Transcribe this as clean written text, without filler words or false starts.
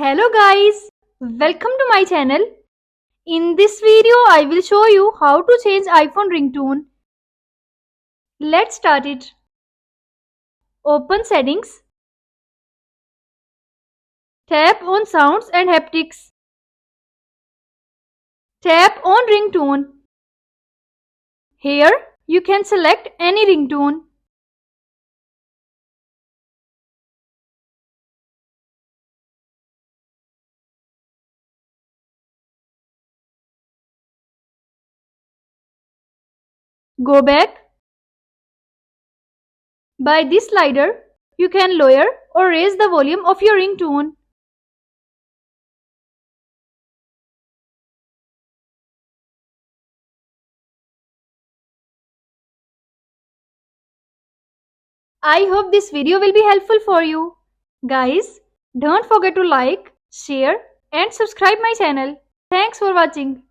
Hello guys, welcome to my channel. In this video I will show you how to change iPhone ringtone. Let's start it. Open settings. Tap on sounds and haptics. Tap on ringtone. Here you can select any ringtone. Go back. By this slider, you can lower or raise the volume of your ringtone. I hope this video will be helpful for you. Guys, don't forget to like, share and subscribe my channel. Thanks for watching.